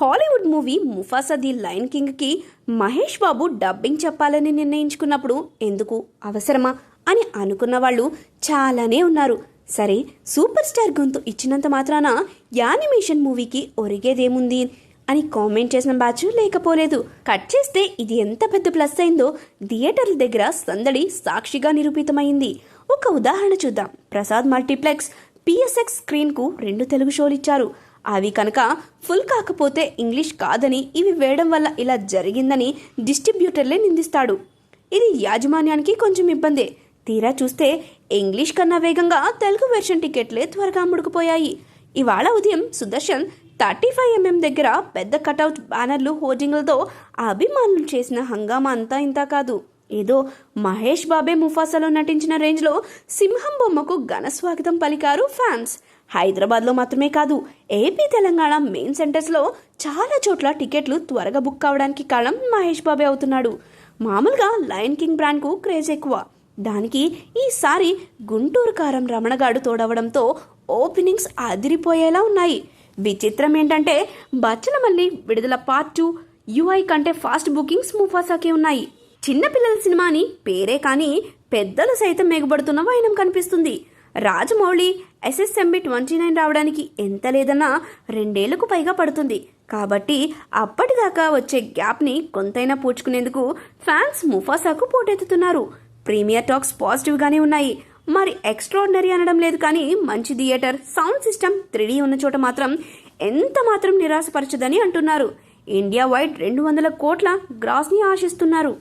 Hollywood movie Mufasa the lion king కి Mahesh Babu dubbing చెప్పాలని నిర్ణయించుకున్నప్పుడు ఎందుకు అవసరమా అని అనుకున్న వాళ్ళు చాలానే ఉన్నారు. సరే, సూపర్ స్టార్ గొంతు ఇచ్చినంత మాత్రాన యానిమేషన్ మూవీకి ఒరిగేదేముంది అని కామెంట్ చేసిన బ్యాచ్ లేకపోలేదు. కట్ చేస్తే ఇది ఎంత పెద్ద ప్లస్ అయిందో థియేటర్ల దగ్గర సందడి సాక్షిగా నిరూపితమైంది. ఒక ఉదాహరణ చూద్దాం. ప్రసాద్ మల్టీప్లెక్స్ పిఎస్ఎక్స్ స్క్రీన్ కు 2 తెలుగు షోలు ఇచ్చారు. అవి కనుక ఫుల్ కాకపోతే ఇంగ్లీష్ కాదని ఇవి వేయడం వల్ల ఇలా జరిగిందని డిస్ట్రిబ్యూటర్లే నిందిస్తాడు. ఇది యాజమాన్యానికి కొంచెం ఇబ్బందే. తీరా చూస్తే ఇంగ్లీష్ కన్నా వేగంగా తెలుగు వెర్షన్ టికెట్లే త్వరగా అమ్ముడుకుపోయాయి. ఇవాళ ఉదయం సుదర్శన్ 35mm దగ్గర పెద్ద కటౌట్ బ్యానర్లు హోర్డింగ్లతో అభిమానులు చేసిన హంగామా అంతా ఇంత కాదు. ఏదో మహేష్ బాబే ముఫాసాలో నటించిన రేంజ్లో సింహం బొమ్మకు ఘన స్వాగతం పలికారు ఫ్యాన్స్. హైదరాబాద్లో మాత్రమే కాదు, ఏపీ తెలంగాణ మెయిన్ సెంటర్స్లో చాలా చోట్ల టికెట్లు త్వరగా బుక్ కావడానికి కారణం మహేష్ బాబే అవుతున్నాడు. మామూలుగా లయన్ కింగ్ బ్రాండ్కు క్రేజ్ ఎక్కువ. దానికి ఈసారి గుంటూరు కారం రమణగాడు తోడవడంతో ఓపెనింగ్స్ అదిరిపోయేలా ఉన్నాయి. విచిత్రం ఏంటంటే బచ్చలమల్లి విడుదల పార్ట్ 2 యూఐ కంటే ఫాస్ట్ బుకింగ్స్ ముఫాసాకే ఉన్నాయి. చిన్నపిల్లల సినిమా అని పేరే కానీ పెద్దలు సైతం మెగుపడుతున్న వైనం కనిపిస్తుంది. రాజమౌళి SSMB 29 రావడానికి ఎంత లేదన్నా 2 ఏళ్లకు పైగా పడుతుంది. కాబట్టి అప్పటిదాకా వచ్చే గ్యాప్ని కొంతైనా పూడ్చుకునేందుకు ఫ్యాన్స్ ముఫాసాకు పోటెత్తుతున్నారు. ప్రీమియర్ టాక్స్ పాజిటివ్గానే ఉన్నాయి. మరి ఎక్స్ట్రాడినరీ అనడం లేదు కానీ మంచి థియేటర్, సౌండ్ సిస్టమ్, 3D ఉన్న చోట మాత్రం ఎంత మాత్రం నిరాశపరచదని అంటున్నారు. ఇండియా వైడ్ 200 కోట్ల గ్రాస్ని ఆశిస్తున్నారు.